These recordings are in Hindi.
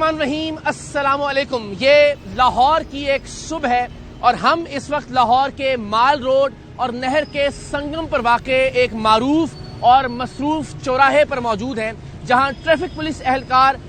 बिस्मिल्लाहिर्रहमानिर्रहीम, अस्सलामु अलैकुम। ये लाहौर की एक सुबह है और हम इस वक्त लाहौर के माल रोड और नहर के संगम पर वाक़े एक मारूफ और मसरूफ चौराहे पर मौजूद हैं, जहां ट्रैफिक पुलिस एहलकार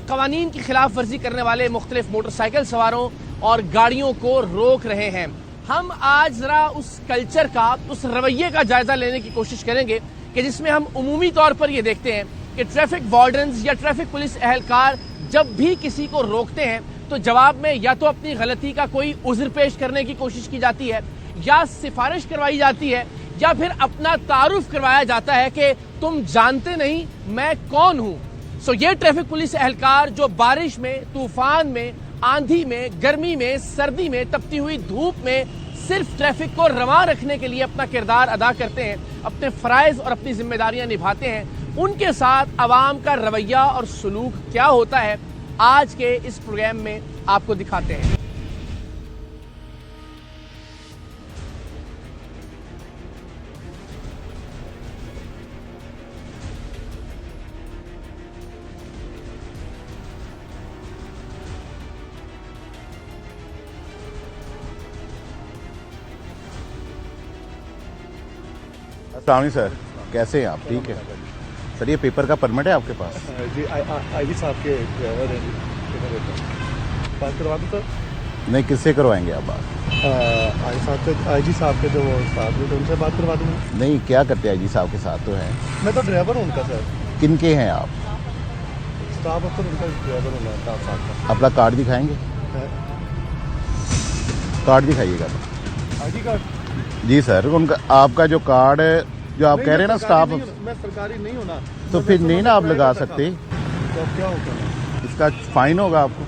कवानीन की खिलाफ वर्जी करने वाले मुख्तलिफ मोटरसाइकिल सवारों और गाड़ियों को रोक रहे हैं। हम आज जरा उस कल्चर का, उस रवैये का जायजा लेने की कोशिश करेंगे कि जिसमें हम उमूमी तौर पर यह देखते हैं कि ट्रैफिक वार्डन्स या ट्रैफिक पुलिस एहलकार जब भी किसी को रोकते हैं तो जवाब में या तो अपनी गलती का कोई उज़्र पेश करने की कोशिश की जाती है, या सिफारिश करवाई जाती है, या फिर अपना तारुफ करवाया जाता है कि तुम जानते नहीं मैं कौन हूं। सो ये ट्रैफिक पुलिस एहलकार जो बारिश में, तूफान में, आंधी में, गर्मी में, सर्दी में, तपती हुई धूप में सिर्फ ट्रैफिक को रवां रखने के लिए अपना किरदार अदा करते हैं, अपने फराइज और अपनी जिम्मेदारियां निभाते हैं, उनके साथ अवाम का रवैया और सलूक क्या होता है, आज के इस प्रोग्राम में आपको दिखाते हैं। अस्सलाम सर, कैसे हैं आप? ठीक है सर। ये पेपर का परमिट है आपके पास? जी, आई साहब के ड्राइवर हैं जी। बात करवा दूँ सर? नहीं, किससे करवाएंगे आप बात? आई जी साहब के जो वो साथ में, तो उनसे बात करवा दूँ। नहीं, क्या करते हैं आई जी साहब के साथ? तो हैं, मैं तो ड्राइवर हूँ उनका सर। किन के हैं आप? स्टाफ अफसर उनका ड्राइवर हूँ मैं, स्टाफ साहब का। अपना कार्ड दिखाएंगे? कार्ड दिखाइएगा। I D card? जी सर, उनका आपका जो कार्ड है, जो आप कह रहे हैं ना स्टाफ, मैं सरकारी नहीं हूँ ना, तो फिर नहीं ना आप लगा सकते। तो क्या होगा? इसका फाइन होगा आपको।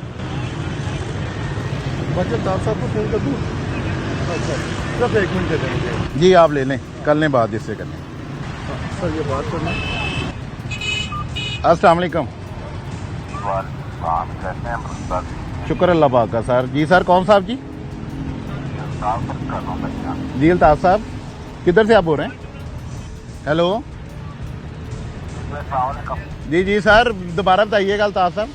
बच्चे स्टाफ साहब को फोन कर दूँ? अच्छा सिर्फ 1 मिनट दे देंगे जी, आप ले लें, कर लें बात जिससे करनी। सर ये बात करना। अस्सलाम वालेकुम। शुक्र अल्लाह पाक का। सर जी, सर कौन साहब जी? जी अल्ताफ साहब, किधर से आप बोल रहे हैं? हेलो जी जी सर, दोबारा बताइएगा अल्ताफ साहब।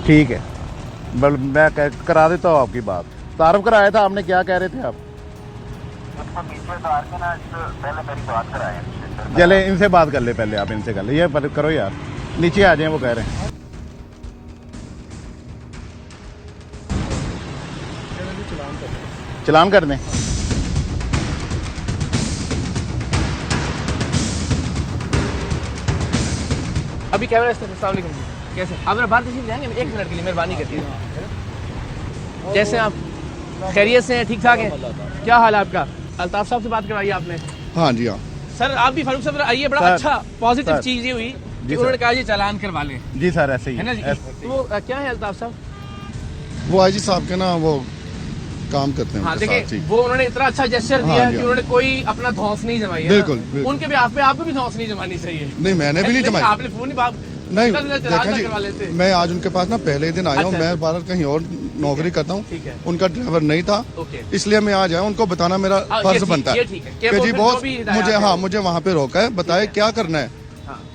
ठीक है, मैं करा देता हूँ आपकी बात। तारुफ कराया था आपने, क्या कह रहे थे आप? चले इनसे बात कर ले, पहले आप इनसे कर ले। ये करो यार, नीचे आ जाए, वो कह रहे हैं। चलान कर दें। अभी कैमरा अस्सलाम वालेकुम जी, कैसे आप? मेरा बाहर तशरीफ जाएंगे 1 मिनट के लिए, मेहरबानी करती है। जैसे आप खैरियत से हैं? ठीक ठाक हैं? क्या हाल है आपका? अल्ताफ साहब से बात करवाई आपने? हाँ जी हाँ सर, आप भी फारूक साहब आइए। बड़ा अच्छा पॉजिटिव चीज ये हुई कि उन्होंने कहा ये चालान करवा लें। जी सर, ऐसे ही है ना जी। तो क्या है अल्ताफ साहब? वो आई जी साहब के ना वो काम करते हैं। हाँ देखिए, वो उन्होंने इतना अच्छा जेस्चर दिया कि उन्होंने कोई अपना धौंस नहीं जमाई है। बिल्कुल। उनके भी आपको भी धौंस नहीं जमानी चाहिए। नहीं, मैंने भी नहीं जमाई। आपने फोन नहीं देखा जी, मैं आज उनके पास ना पहले ही दिन आया हूँ। मैं बाहर कहीं और नौकरी करता हूँ, उनका ड्राइवर नहीं था, इसलिए मैं आज आया। उनको बताना मेरा फर्ज बनता है कि जी बहुत मुझे वहाँ पे रोका है, बताए क्या करना है।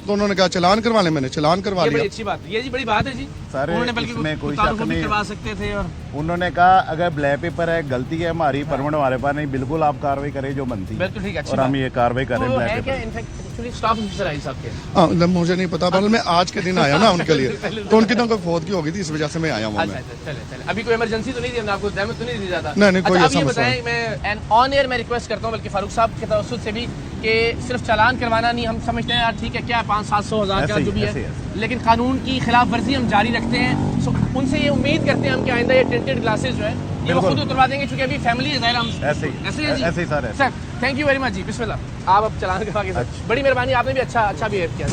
तो उन्होंने कहा चलान करवा ले, मैंने चलान करवा लिया। अच्छी बात, ये जी बड़ी बात है जी। उन्होंने बल्कि कोई शक नहीं करवा सकते थे। और उन्होंने कहा अगर ब्लैक पेपर है, गलती है हमारी, परमिट हमारे पास नहीं, बिल्कुल आप कार्रवाई करें जो बनती है। बिल्कुल ठीक है, और हम ये कार्रवाई कर रहे हैं ब्लैक पेपर। स्टाफ ऑफिसर आई साहब के? हाँ, मुझे नहीं पता, मैं आज के दिन आया ना उनके लिए, तो उनकी तो कोई फौत की होगी थी, इस वजह से मैं आया हूँ। चले अभी कोई इमरजेंसी तो नहीं दी आपको? जहमत तो नहीं दी जाता? नहीं, कोई ऐसा मसला नहीं। मैं ऑन एयर में रिक्वेस्ट करता हूँ, बल्कि फारूक साहब के तवज्जुह से भी, कि सिर्फ चालान करवाना नहीं, हम समझते हैं यार ठीक है, क्या 500-700 का जो भी है, लेकिन कानून की खिलाफ वर्जी हम जारी रखते हैं। सो उनसे ये उम्मीद करते हैं हम कि आइंदा ये टिंटेड ग्लासेस जो है ये वो खुद उतरवा देंगे, क्योंकि अभी फैमिली है। हम ऐसे ही sir, thank you very much जी। बिस्मिल्लाह, आप अब चलान करवा के। सर बड़ी मेहरबानी, आपने भी अच्छा बिहेव किया।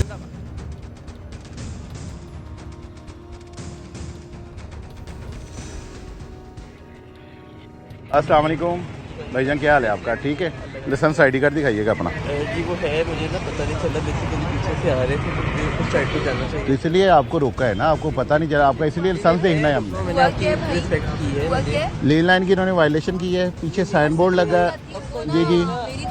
अस्सलाम वालेकुम भाईजान, क्या हाल है आपका? ठीक है, लाइसेंस ID कार्ड दिखाइएगा अपना। जी वो है, मुझे ना पता नहीं चला, बेसिकली पीछे से आ रहे थे तो उस साइड पे जाना चाहिए, तो इसलिए आपको रोका है ना, आपको पता नहीं चला आपका, इसलिए लाइसेंस देखना है हमने। मैंने आपकी रिस्पेक्ट की है। लेन लाइन की इन्होंने वायलेशन की है, पीछे साइन बोर्ड लगा है। जी जी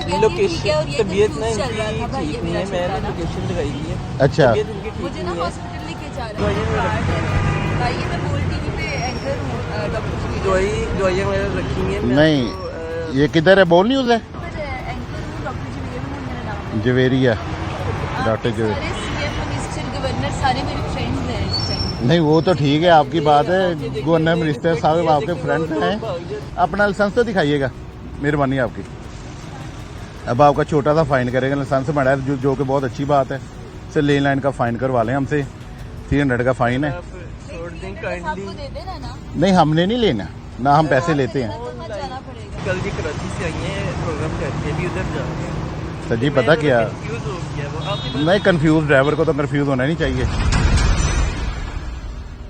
लोकेशन तबीयत ना इनकी ठीक नहीं है, मैंने लोकेशन लगाई हुई है। अच्छा तबीयत इनकी ठीक मुझे ना नहीं है। हॉस्पिटल लेके जा रहा है भाई, ये मैं बोल टीवी पे एंकर हूँ डॉक्टर दवाइयाँ मैंने रखी हुई हैं। मैं नहीं आपको, ये किधर है, बोल न्यूज़ है, पर एंकर हूँ डॉक्टर जवेरिया, मेरा नाम है। जवेरिया, डॉक्टर जवेरिया। सारे सीएम मिनिस्टर गवर्नर सारे मेरे फ्रेंड्स हैं इस टाइम। नहीं वो तो ठीक है, आपकी बात है, गवर्नर मिनिस्टर साहब आपके फ्रेंड हैं। अपना लाइसेंस तो दिखाइएगा, मेहरबानी आपकी। अब आपका छोटा सा फाइन करेगा, लाइसेंस बना है जो कि बहुत अच्छी बात है। से लेन लाइन का फाइन करवा लें हमसे, 300 का फाइन है। आप छोड़ दें आपको काइंडली। दे देना ना, नहीं हमने नहीं लेना, ना हम पैसे लेते हैं। तो मत जाना पड़ेगा। कल जी कराची से आई हैं, प्रोग्राम करके भी उधर जा रहे हैं। सर जी पता क्या, कंफ्यूज हो गया वो। आपके नहीं कंफ्यूज, ड्राइवर को तो कंफ्यूज होना नहीं चाहिए।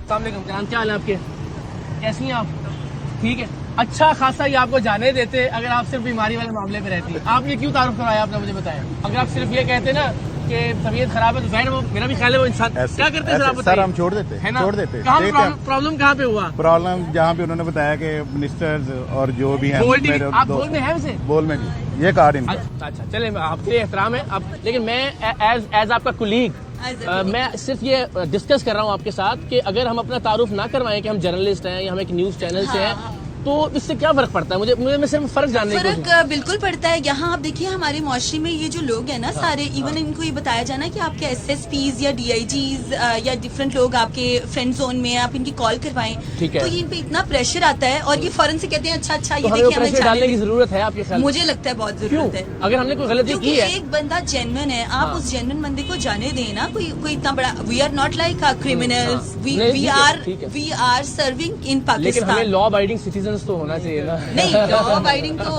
अस्सलामुअलैकुम, क्या हाल है आपके, कैसी हैं आप? ठीक है, अच्छा खासा ये आपको जाने देते अगर आप सिर्फ बीमारी वाले मामले पे रहती। आप ये क्यों तारुफ करवाया, आपने मुझे बताया। अगर आप सिर्फ ये कहते ना कि तबीयत खराब है तो जाहिर वो मेरा भी ख्याल है वो इंसान क्या करते हैं सर, आप सर बताइए। हम छोड़ देते, है ना, छोड़ देते। प्रॉब्लम कहाँ पे हुआ? प्रॉब्लम जहाँ पे उन्होंने बताया कि मिनिस्टर्स और जो भी हैं बोल मेरे आप दोस्त- बोल में है वैसे? बोल में जी, ये कार्ड इनका। अच्छा चले, आपके लिए एहतराम है अब, लेकिन मैं एज आपका कुलीग मैं सिर्फ ये डिस्कस कर रहा हूँ आपके साथ कि अगर हम अपना तारुफ ना करवाएं कि हम जर्नलिस्ट हैं या हम एक न्यूज चैनल से हैं, तो इससे क्या फर्क पड़ता है? मुझे मैं सिर्फ फर्क जानने की कोशिश। फर्क बिल्कुल पड़ता है। यहाँ आप देखिए हमारे मुआशरे में ये जो लोग हैं ना सारे, इवन इनको ये बताया जाना कि आपके एसएसपीज या डीआईजीज या डिफरेंट लोग आपके फ्रेंड जोन में आप इनकी कॉल करवाएं, ठीक है। तो ये इन पे इतना प्रेशर आता है और ये फौरन से कहते हैं अच्छा तो ये हमें देखिए हमें प्रेशर डालने की जाने जरूरत है आपके ख्याल में? मुझे लगता है बहुत क्यों? जरूरत है। अगर हमने कोई गलती क्योंकि की है, एक बंदा जेन्युइन है, आप उस जेन्युइन बंदे को जाने दें ना। कोई इतना बड़ा, we are not like criminals, नहीं, ठीक है। वी आर सर्विंग इन लेकिन हमें पाकिस्तान। लॉ अबाइडिंग सिटीजन तो होना चाहिए ना। नहीं, लॉ अबाइडिंग तो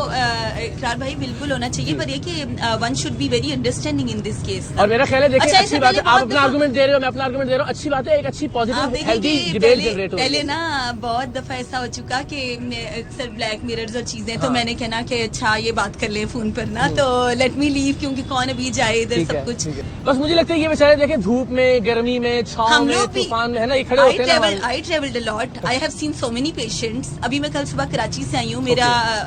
इकरार भाई बिल्कुल होना चाहिए, पर ये कि one should be very understanding in this case. और मेरा ख्याल है देखिए, अच्छा, अच्छी इससे बात है, पहले आप बहुत अपना दफा- आर्गुमेंट दे रहे हो, मैं अपना आर्गुमेंट दे रहा हूँ, अच्छी बात है, एक अच्छी आप पॉजिटिव देखिए हेल्दी कि डिबेट जनरेट हो रही पहले है। ना बहुत दफा ऐसा हो चुका कि अक्सर ब्लैक मिरर्स और चीजें, तो हाँ। मैंने कहना कि अच्छा ये बात कर ले फोन पर ना, तो लेट मी लीव, क्योंकि कौन अभी जाए इधर ठीक है, सब कुछ। ठीक है। बस मुझे लगता है ये बेचारे देखे धूप में, गर्मी में, छाव हम में, लोग भी तूफान में, है ना, ये खड़े होते हैं ना। I traveled a lot. I have seen so many patients. अभी मैं कल सुबह कराची से आई हूँ, मेरा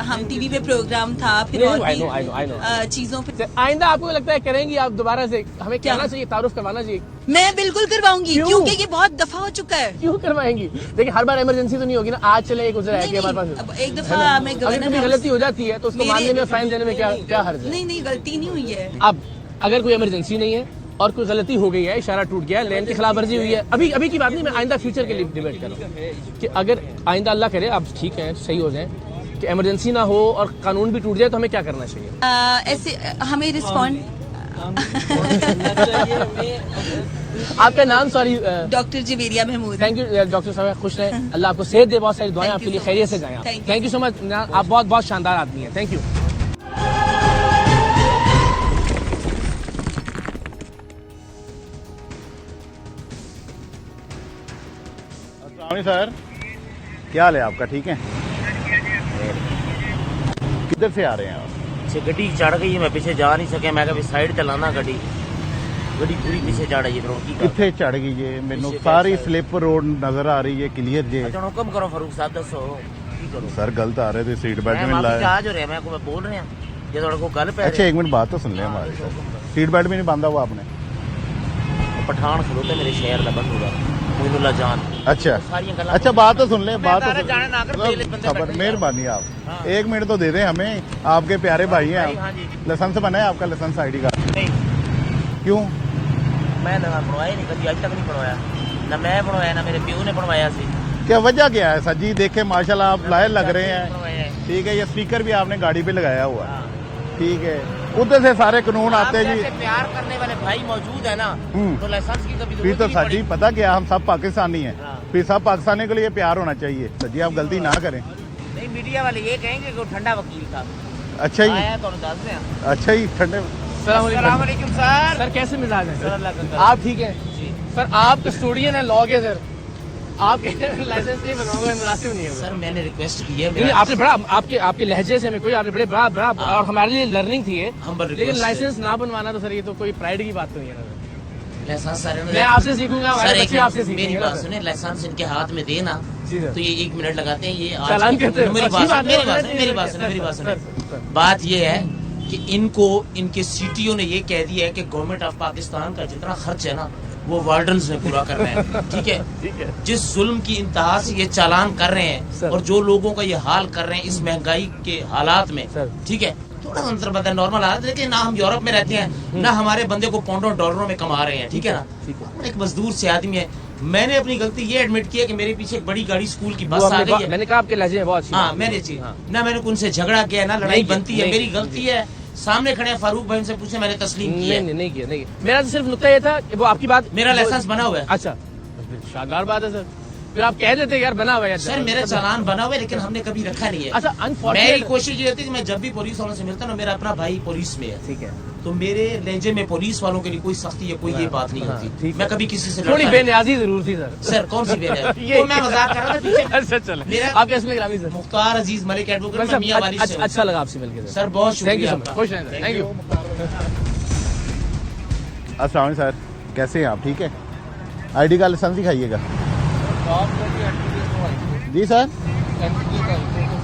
हम टीवी पे प्रोग्राम था, फिर और I know. भी चीजों पे। आइंदा आपको लगता है करेंगी आप दोबारा से, हमें कहना चाहिए, तारुफ करवाना चाहिए? मैं बिल्कुल करवाऊंगी, क्यों? क्योंकि ये बहुत दफा हो चुका है। क्यों करवाएंगी? देखिए हर बार इमरजेंसी तो नहीं होगी ना, आज चले एक गुजरा है कि नहीं, हमारे नहीं, पास अब एक दफा मैं अगर गवर्नर कभी हाउस- गलती हो जाती है तो उसको मेरे- मानने में, फाइन देने में क्या हर्ज है? नहीं गलती नहीं हुई है। अब अगर कोई इमरजेंसी नहीं है और कोई गलती हो गई है, इशारा टूट गया, लेन की खिलाफ वर्जी हुई है, अभी की बात नहीं, मैं आइंदा फ्यूचर के लिए डिबेट कर रहा हूँ कि अगर आइंदा अल्लाह करे आप ठीक है, सही हो जाए, कि इमरजेंसी ना हो और कानून भी टूट जाए, तो हमें क्या करना चाहिए? ऐसे हमें रिस्पॉन्ड आपका नाम? Sorry, doctor Javeria Mahmood. Thank you doctor sahab, खुश रहें, अल्लाह आपको सेहत दे, बहुत सारी दुआएं Thank आपके you लिए, so खैरियत से much. जाएं आप। Thank you. Thank you so much, आप बहुत बहुत शानदार आदमी हैं, थैंक यू। सर क्या हाल है आपका, ठीक है? किधर से आ रहे हैं आप? से गड्डी चढ़ गई, मैं पीछे जा नहीं सके, मैं कभी साइड चलाना गड्डी पूरी पीछे चढ़ गई। कितने चढ़ गई जे? मैनू सारी स्लिप रोड नजर आ रही है, क्लियर जे। अच्छा हुक्म करो फारूक साहब, दसो की करो। सर गलत आ रहे थे, सीट बेल्ट मैं नहीं माफी लाया। चाह जो रहा, मैं को बोल रहे हैं ये थोड़ा को गल पै अच्छा एक मिनट बात तो सुन ले हमारी सर, सीट बेल्ट भी नहीं बांधा हुआ आपने? पठान खलोते मेरे शहर का बंदूगा मोइनुल्ला जान। अच्छा सारी गल्लां अच्छा बात तो सुन ले, बात तारा तो जाने ना कर, पहले बंदे खबर, बैठे मेहरबानी हाँ। आप एक मिनट तो दे दें हमें, आपके प्यारे भाई हैं हाँ आप। जी। लाइसेंस बना है आपका, लाइसेंस आईडी का? नहीं, क्यों? मैं ना बनवाया नहीं कभी, आज तक नहीं बनवाया, ना मैं बनवाया ना मेरे प्यो ने बनवाया सी। क्या वजह क्या है सर जी? देखे माशाल्लाह आप लायक लग रहे हैं, बनवाया है। ठीक है। ये स्पीकर भी आपने गाड़ी पे लगाया हुआ है, हाँ। ठीक है। उधर से सारे कानून आते हैं आप जी। जैसे प्यार करने वाले भाई मौजूद है ना, तो लाइसेंस की कभी फिर जरूरत तो नहीं सर पड़ी। जी पता क्या, हम सब पाकिस्तानी हैं, हाँ। फिर सब पाकिस्तानी के लिए प्यार होना चाहिए। सर जी आप गलती ना करें। नहीं, मीडिया वाले ये कहेंगे कि वो ठंडा वकील था। अच्छा ही, आया तो दस दें। अच्छा ही ठंडे। अस्सलाम वालेकुम। अस्सलाम वालेकुम सर। सर कैसे मिजाज है सर, अल्लाह का सर? करम। आप ठीक हैं सर? आप कस्टोडियन है लॉ के सर, आप लाइसेंस नहीं बनवाओगे, मुनासिब नहीं होगा। सर मैंने रिक्वेस्ट की है, नहीं, आपने बड़ा आपके लहजे से हमें कोई, आपने बड़ा और हमारे लिए लर्निंग थी ये, Humble request लेकिन है। लाइसेंस ना बनवाना तो सर ये तो कोई प्राइड की बात तो नहीं है ना सर। लाइसेंस सर मैं आपसे सीखूंगा, सर हमारे एक बच्चे आपसे मिनट, सीखेंगे मेरी ना बात सर। सुने, लाइसेंस इनके हाथ में देना जी सर। तो ये 1 मिनट लगाते हैं, ये आज चालान की- करते हैं। मेरी अच्छी बात बात है, सुने, मेरी बात सर, सुने। Sir, sir. बात ये है कि इनको इनके सीटीओ ने ये कह दिया है कि गवर्नमेंट ऑफ पाकिस्तान का जितना खर्च है ना वो वार्डन्स ने पूरा करना है। ठीक है, जिस जुल्म की इंतहा से ये चालान कर रहे हैं और जो लोगों का ये हाल कर रहे हैं इस महंगाई के हालात में, ठीक है, थोड़ा अंतर बता है नॉर्मल हालत, लेकिन ना हम यूरोप में रहते हैं ना हमारे बंदे को पाउंडों डॉलरों में कमा रहे हैं। ठीक है ना, एक मजदूर से आदमी है। मैंने अपनी गलती ये एडमिट की है कि मेरे पीछे एक बड़ी गाड़ी स्कूल की बस आ गई है। मैंने कहा आपके लहजे में बहुत अच्छी। हाँ, मैंने चीज ना मैंने उनसे झगड़ा किया ना लड़ाई बनती है, मेरी गलती है। सामने खड़े फारूक भाई से पूछे, मैंने तस्लीम किया। नहीं किया। मेरा तो सिर्फ नुक्ता ये था कि वो आपकी बात, मेरा लाइसेंस बना हुआ है। अच्छा, शानदार बात है सर। फिर आप कह देते यार बना हुआ है सर, मेरा चालान बना हुआ है लेकिन हमने कभी रखा नहीं है। अच्छा, मेरी कोशिश ये रहती है कि मैं जब भी पुलिस वालों से मिलता हूँ, मेरा अपना भाई पुलिस में है, ठीक है, तो मेरे लहजे में पुलिस वालों के लिए कोई सख्ती या कोई ये बात नहीं होती। मैं कभी किसी से थोड़ी बेनियाजी जरूर थी सर। सर कौन सी बेनियाजी? तो मैं मजाक कर रहा था पीछे। अच्छा चलो, मेरा आप कैसे ग्रामी सर? मुख्तार अजीज मलिक एडवोकेट, मियां वाली से। अच्छा लगा आपसे मिलकर सर, बहुत शुक्रिया। खुश रहें, थैंक यू। अस्सलाम वालेकुम सर, कैसे हैं आप? ठीक है, आईडी का लाइसेंस दिखाइएगा। जी सर,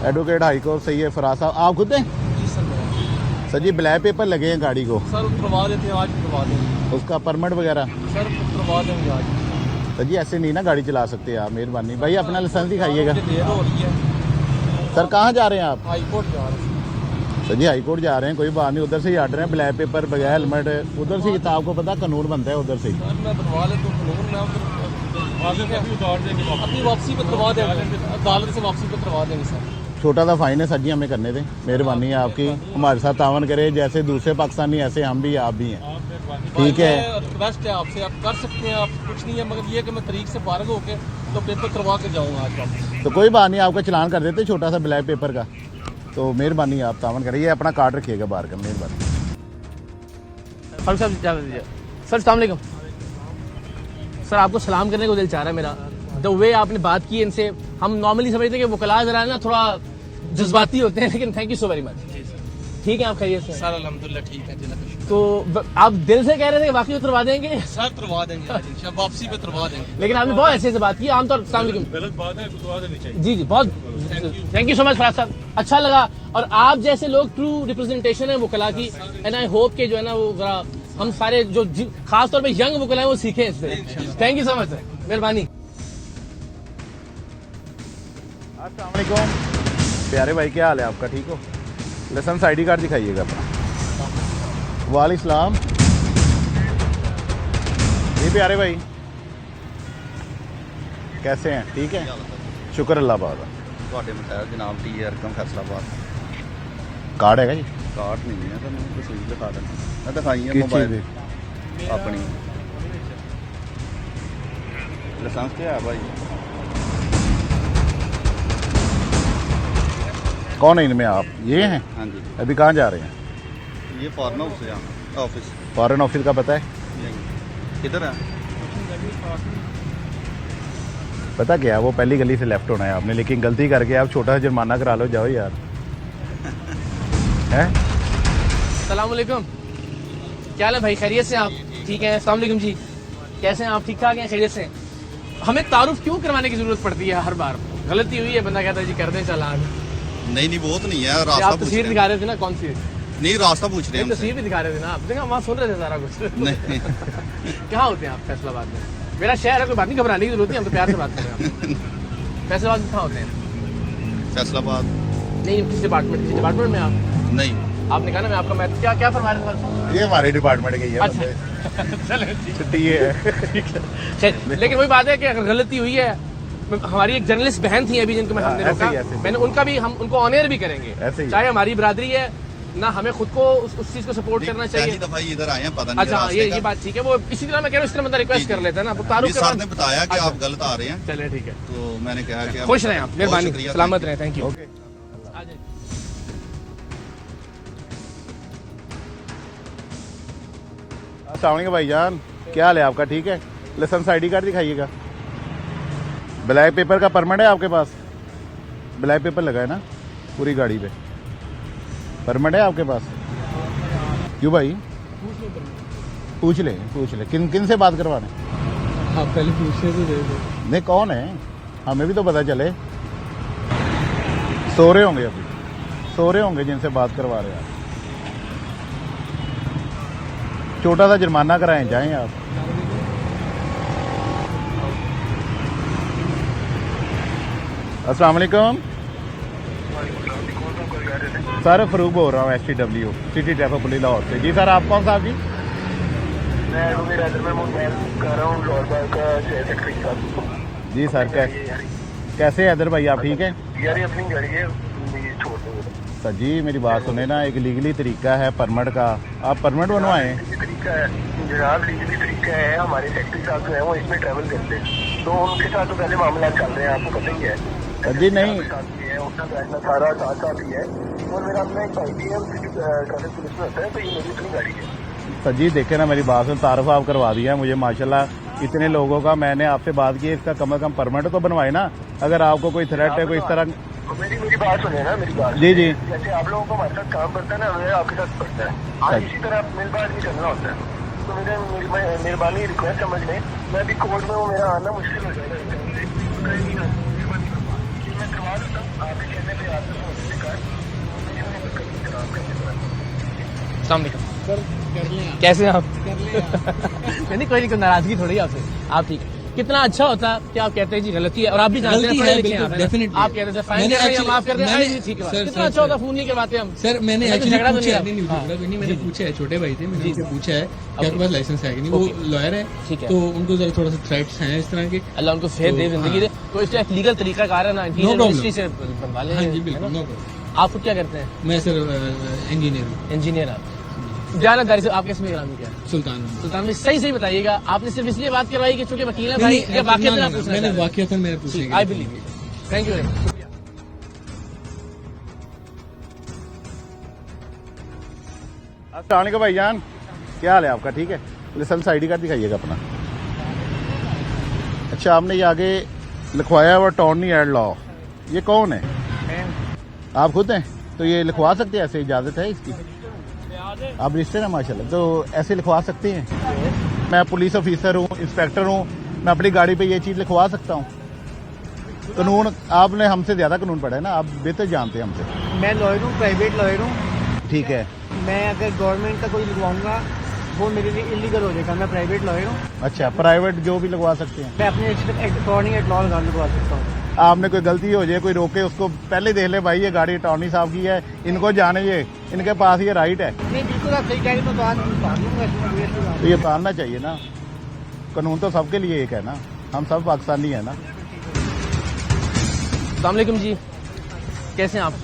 एडवोकेट हाई कोर्ट सही है। फराज साहब आप खुद हैं? सर जी, ब्लैक पेपर लगे हैं गाड़ी को। सर करवा देते हैं, आज करवा देंगे। उसका परमिट वगैरह? सर करवा देंगे आज। सर जी, ऐसे नहीं ना गाड़ी चला सकते आप, मेहरबानी। भाई अपना लाइसेंस दिखाइएगा। देर हो रही है। सर कहाँ जा रहे हैं आप? हाई कोर्ट जा रहे हैं। सर जी, हाई कोर्ट जा रहे हैं, कोई बात नहीं। उधर से ही आर्डर है, ब्लैक पेपर बगैर हेलमेट, उधर से ही तो आपको पता कानून बनता है उधर से ही। सर मैं बनवा ले तो कानून में अपनी वापसी पे करवा देंगे, अदालत से वापसी पे करवा देंगे सर। छोटा सा फाइन है सर जी, हमें करने दें, मेहरबानी है आपकी। हमारे साथ तावन करे, जैसे दूसरे पाकिस्तानी ऐसे हम भी, आप भी हैं, ठीक है। रिक्वेस्ट है आपसे, आप कर सकते हैं, आप कुछ नहीं है, मगर ये कि मैं तारीख से फारिग होके तो पेपर करवा के जाऊँगा आज वापस। तो कोई बात नहीं, आपका चलान कर देते छोटा सा ब्लैक पेपर का, तो मेहरबानी आप तावन करें। ये अपना कार्ड रखिएगा बाहर का, मेहरबानी। सर अस्सलाम वालेकुम। सर आपको सलाम करने को दिल चाह रहा है मेरा। द वे आपने बात की इनसे, हम नॉर्मली समझते हैं कि वकला जरा ना थोड़ा जज्बाती होते हैं, लेकिन thank you so very much. ठीक है, आप खैरियत से? सर अल्हम्दुलिल्लाह ठीक है जी। तो आप दिल से कह रहे थे कि वाकई उतरवा देंगे? सर करवा देंगे आज इंशाल्लाह, वापसी पे करवा देंगे। लेकिन आपने बहुत अच्छे से बात की आमतौर। गलत बात है, करवा देनी चाहिए। जी बहुत thank you so much Faraz sahab, अच्छा लगा। और आप जैसे लोग ट्रू रिप्रेजेंटेशन है वकला की, एंड आई होप के जो है ना वो जरा हम सारे जो खास तौर पे यंग वकला है वो सीखें इससे। Thank you so much sir, मेहरबानी। अस्सलाम वालेकुम प्यारे भाई, क्या हाल है आपका? ठीक हो? लाइसेंस आईडी कार्ड दिखाइएगा अपना। वालेकुम सलाम जी प्यारे भाई, कैसे हैं? ठीक है, शुक्र अल्लाह पाक। ਤੁਹਾਡੇ ਮਟਾਇਰ ਜਨਾਬ ਟੀ ਅਰਕਮ ਫੈਸਲਾਬਾਦ कार्ड है जी? ਕਾਰਡ ਨਹੀਂ ਹੈ, ਤੁਹਾਨੂੰ ਤਸਵੀਰ ਦਿਖਾ ਦੇਣਾ। ਮੈਂ ਦਿਖਾਈ ਹੈ किस ਮੋਬਾਈਲ चीज़ ਆਪਣੀ ਲਾਇਸੈਂਸ ਤੇ ਹੈ ਭਾਈ। कौन है इनमें आप? ये हैं? हाँ जी, अभी कहाँ जा रहे हैं? ये फॉरन हाउस है ऑफिस। फॉरेन ऑफिस का पता है? किधर है? पता क्या, वो पहली गली से लेफ्ट होना है आपने, लेकिन गलती करके आप छोटा सा जुर्माना करा लो, जाओ यार। हैं? अस्सलाम वालेकुम, क्या हाल है भाई? खैरियत से आप? ठीक है, अस्सलाम वालेकुम जी, कैसे हैं आप? ठीक ठाक हैं, खैरियत से? हमें तारुफ क्यों करवाने की जरूरत पड़ती है हर बार? गलती हुई है, बंदा कहता है जी कर दें चालान। नहीं वो तो नहीं है, आप रास्ता पूछ तस्वीर रहे दिखा रहे थे ना, कौन सी? हैं। नहीं रास्ता पूछ रहे हैं तस्वीर भी दिखा रहे थे ना आप, देखा वहाँ सुन रहे थे सारा कुछ। नहीं कहाँ होते हैं आप? फैसलाबाद में। मेरा शहर है, कोई बात नहीं, घबराने की जरूरत नहीं, हम तो प्यार से बात कर रहे हैं। फैसलाबाद में कहाँ होते हैं? फैसलाबाद नहीं, किस डिपार्टमेंट में आप? नहीं, आपने कहा ना मैं आपका, मैं क्या फरमा रहे थे? ये हमारे डिपार्टमेंट के ही है। अच्छा चलो छुट्टी ये है। लेकिन वही बात है कि अगर गलती हुई है, हमारी एक जर्नलिस्ट बहन थी अभी जिनको मैं हमने ऐसे ही, रोका, ऐसे ही। मैंने उनका भी, हम उनको ऑन एयर भी करेंगे, ऐसे ही। चाहे हमारी बिरादरी है ना, हमें खुद को उस चीज को सपोर्ट करना चाहिए। पहली दफा इधर आए हैं, पता नहीं अच्छा रास्ते ये का। बात ठीक है, वो इसी तरह मैं कह रहा हूँ, इस तरह बंदा रिक्वेस्ट कर लेता है ना। जी, तारुफ के सर बाद ने बताया कि अच्छा। आप गलत आ रहे हैं, चलिए ठीक है, तो मैंने कहा कि खुश रहें आप, बहुत मेहरबानी, शुक्रिया, सलामत thank you। रहें, थैंक यू। ओके। अस्सलाम वालेकुम भाईजान, क्या हाल है आपका? ठीक है, लाइसेंस आईडी कार्ड दिखाइएगा। ब्लैक पेपर का परमिट है आपके पास? ब्लैक पेपर लगा है ना पूरी गाड़ी पे? परमिट है आपके पास? क्यों भाई? पूछ ले किन से बात करवाने? आप पहले पूछने तो दे दो। नहीं कौन है, हमें भी तो पता चले। सो रहे होंगे अभी, सो रहे होंगे जिनसे बात करवा रहे हैं आप। छोटा सा जुर्माना कराएं, जाएं आप। अस्सलाम वालेकुम सर, फरूक बोल रहा हूँ STW city traffic police Lahore से। जी सर, आप कौन साहब जी? मैं कर रहा हूँ जी सर, कैसे हैदर भाई, आप ठीक हैं? यार अपनी गाड़ी है, छोड़ दो सर जी। मेरी बात सुने ना, एक लीगली तरीका है परमिट का, आप परमिट बनवाएं। तरीका है जनाब, लीगली तरीका है। हमारे सेक्रेटरी साहब जो है वो इसमें ट्रैवल करते हैं, तो उनके साथ तो पहले मामला चल रहे हैं, आपको पता ही है। सर जी नहीं, उनका बैठना सारा साथ ही है, और मेरा अपना एक भाई भी है, ट्रैफिक पुलिस में होता है, तो ये मेरी अपनी गाड़ी है। सर जी देखे ना, मेरी बात सुन, तारुफ आप करवा दिया मुझे माशाल्लाह, इतने लोगों का मैंने आपसे बात की, इसका कम से कम परमिट तो बनवाए ना। अगर आपको कोई थ्रेट है, कोई इस तरह। मेरी बात सुनिए ना, मेरी बात। जी जी। जैसे आप लोगों को हमारे साथ काम करता है ना, हमें आपके साथ पड़ता है, आज इसी तरह मिलबाज भी करना होता है। तो मेरे मेहरबानी रिक्वेस्ट समझ लें, मैं अभी कोर्ट में हूँ, मेरा आना मुश्किल हो जाएगा। मैं करवा देता हूँ, आपके कहने पे आते हैं सर, कैसे हैं आप? नहीं कोई नहीं, नाराजगी थोड़ी है आपसे, आप ठीक है। कितना अच्छा होता कि आप कहते हैं जी गलती है, और आप भी जानते हैं डेफिनेटली आप कहते हैं फाइन माफ कर दें, ठीक है। कितना अच्छा होता, फोन नहीं करवाते हम। सर मैंने झगड़ा तो नहीं, मैंने पूछा है, छोटे भाई थे, मैंने उनसे पूछा है कि आपके पास लाइसेंस है कि नहीं। वो लॉयर है, तो उनको जरा थोड़ा सा थ्रेट्स हैं इस तरह के, अल्लाह उनको सेहत दे, जिंदगी दे। तो इसलिए लीगल तरीका कार है ना, मिनिस्ट्री से बनवा लें। हाँ जी बिल्कुल, नो प्रॉब्लम। आप खुद क्या करते हैं? मैं सर इंजीनियर हूँ। इंजीनियर आप जानकारी से, आपके इसमें ग्राम क्या? सुल्तान में। सही बताइएगा, आपने सिर्फ इसलिए बात करवाई कि चूंकि वकील है भाई, या वाकई मैंने वाकई मेरे पूछेंगे। I believe. Thank you very much. अस्सलाम वालेकुम भाईजान, क्या हाल है आपका? ठीक है, लाइसेंस ID कार्ड दिखाइएगा अपना। अच्छा, आपने ये आगे लिखवाया हुआ अटॉर्नी एट लॉ, ये कौन है? आप खुद हैं? तो ये लिखवा सकते हैं, ऐसे इजाजत है इसकी? आप रजिस्टर हैं माशाल्लाह, तो ऐसे लिखवा सकते हैं? मैं पुलिस ऑफिसर हूँ, इंस्पेक्टर हूँ, मैं अपनी गाड़ी पे ये चीज़ लिखवा सकता हूँ? कानून आपने हमसे ज्यादा कानून पढ़ा है ना, आप बेहतर जानते हैं हमसे। मैं लॉयर हूँ, प्राइवेट लॉयर हूँ। ठीक है। मैं अगर गवर्नमेंट का कोई लिखवाऊंगा वो मेरे लिए इलीगल हो जाएगा। मैं प्राइवेट लॉयर हूँ। अच्छा, प्राइवेट जो भी लगवा सकते हैं? मैं अपने अटॉर्नी एट लॉ लगवा सकता हूँ। आपने कोई गलती हो जाए, कोई रोके, उसको पहले देख ले भाई, ये गाड़ी अटॉर्नी साहब की है, इनको जाने, ये इनके पास ये राइट है। नहीं बिल्कुल आप सही कह रहे, तो ये उतारना चाहिए ना, कानून तो सबके लिए एक है ना, हम सब पाकिस्तानी है ना। अस्सलाम वालेकुम जी, कैसे हैं आप?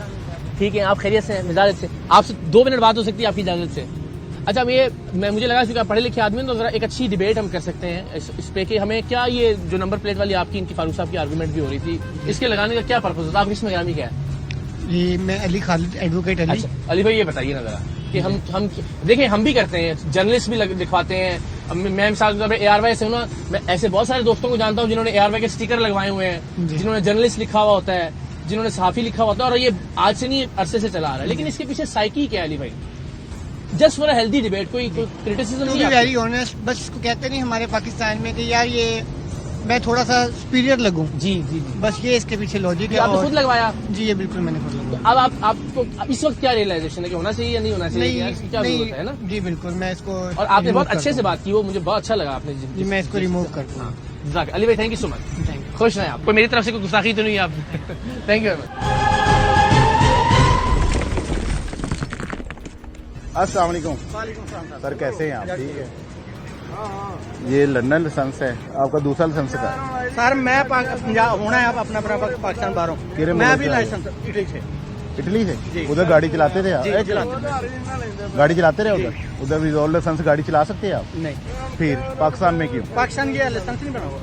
ठीक है, आप खैरियत से हैं? मिजाज से आपसे 2 मिनट बात हो सकती है आपकी इजाजत से? अच्छा, मुझे लगा कि आप पढ़े लिखे आदमी हैं, तो जरा एक अच्छी डिबेट हम कर सकते हैं इस पे कि हमें क्या ये जो नंबर प्लेट वाली आपकी इनकी फारूक साहब की आर्गूमेंट भी हो रही थी, इसके लगाने का क्या पर्पज होता है? आप इसमें ग्रामी क्या है? जी मैं अली खालिद, एडवोकेट अली। अच्छा, अली भाई ये बताइए ना जरा कि हम देखिए, हम भी करते हैं, जर्नलिस्ट भी लिखवाते हैं। मैं मिसाल के तौर पर ARY से हूँ ना, मैं ऐसे बहुत सारे दोस्तों को जानता हूँ जिन्होंने ARY के स्टिकर लगवाए हुए हैं, जिन्होंने जर्नलिस्ट लिखा हुआ होता है, जिन्होंने सहाफी लिखा हुआ होता है, और ये आज से नहीं अरसे से चला आ रहा है। लेकिन इसके पीछे साइकी क्या है अली भाई? Just for a healthy debate, कोई क्रिटिसिज्म नहीं है? वेरी ऑनेस्ट, बस इसको कहते नहीं हमारे पाकिस्तान में कि यार ये मैं थोड़ा सा सुपीरियर लगूं। जी जी, बस ये इसके पीछे लॉजिक है। आपने खुद लगवाया? जी ये बिल्कुल मैंने खुद लगवाया। अब आपको इस वक्त क्या रियलाइजेशन है कि होना चाहिए या नहीं होना चाहिए? क्या जरूरत है ना? जी बिल्कुल, मैं इसको, और आपने बहुत अच्छे से बात की, वो मुझे बहुत अच्छा लगा आपने जी, मैं इसको रिमूव करता हूँ। अली भाई थैंक यू सो मच, खुश रहें आप। कोई मेरी तरफ से कोई गुस्ताखी तो नहीं है आप? Thank you very much. अस्सलाम वालेकुम सर, कैसे हैं आप? ठीक है। ये लंदन लाइसेंस है, आपका दूसरा लाइसेंस का है? सर मैं पंजाब होना है, अपना पाकिस्तान बाहर हूँ। मैं अभी लाइसेंस इटली से उधर गाड़ी चलाते थे आप? गाड़ी चलाते रहे उधर विदाउट लाइसेंस गाड़ी चला सकते हैं आप? नहीं। फिर पाकिस्तान में क्यों? पाकिस्तान ये लाइसेंस नहीं बना हुआ,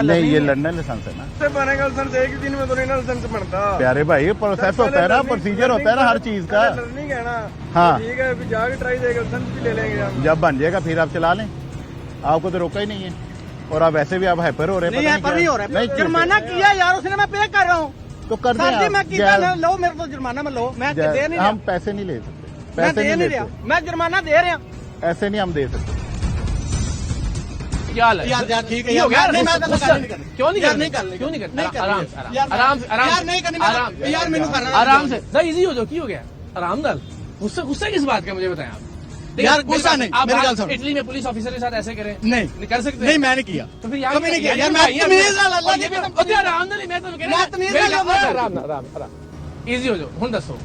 नहीं ये लंदन लाइसेंस है ना। बनेगा लाइसेंस एक दिन में तो नहीं लाइसेंस बनता। प्यारे भाई, प्रोसेस होता है ना, प्रोसीजर होता है ना हर चीज का। नहीं कहना हाँ ठीक है, जाके ट्राई देगा, लाइसेंस भी ले लेंगे हम। जब बन जाएगा फिर आप चला लें, आपको तो रोका ही नहीं है। और आप वैसे भी आप हाइपर हो रहे हैं। नहीं हो रहा है, जुर्माना किया यार उसने, मैं पे कर रहा हूँ। तो कर दें आप, लो मेरे को जुर्माना में लो, मैं दे नहीं, हम पैसे नहीं ले सकते, पैसे नहीं ले सकते, मैं जुर्माना दे रहा हूँ, ऐसे नहीं हम दे सकते। क्या हाल है? यार ठीक है, क्यों नहीं नहीं करते? करने, क्यों नहीं करते? आराम से इजी हो जाओ, की हो गया आराम दाल? गुस्सा किस बात का मुझे बताएं आप? यार गुस्सा नहीं, मेरी गल सुन। इटली में पुलिस ऑफिसर के साथ ऐसे करें? नहीं कर सकते? नहीं, मैं नहीं किया। तो फिर कभी नहीं किया यार, मैं तमीज नाल अल्लाह दी कसम। आराम नाल मैं तो कह रहा तमीज नाल आराम इजी हो जाओ। हुन दसो,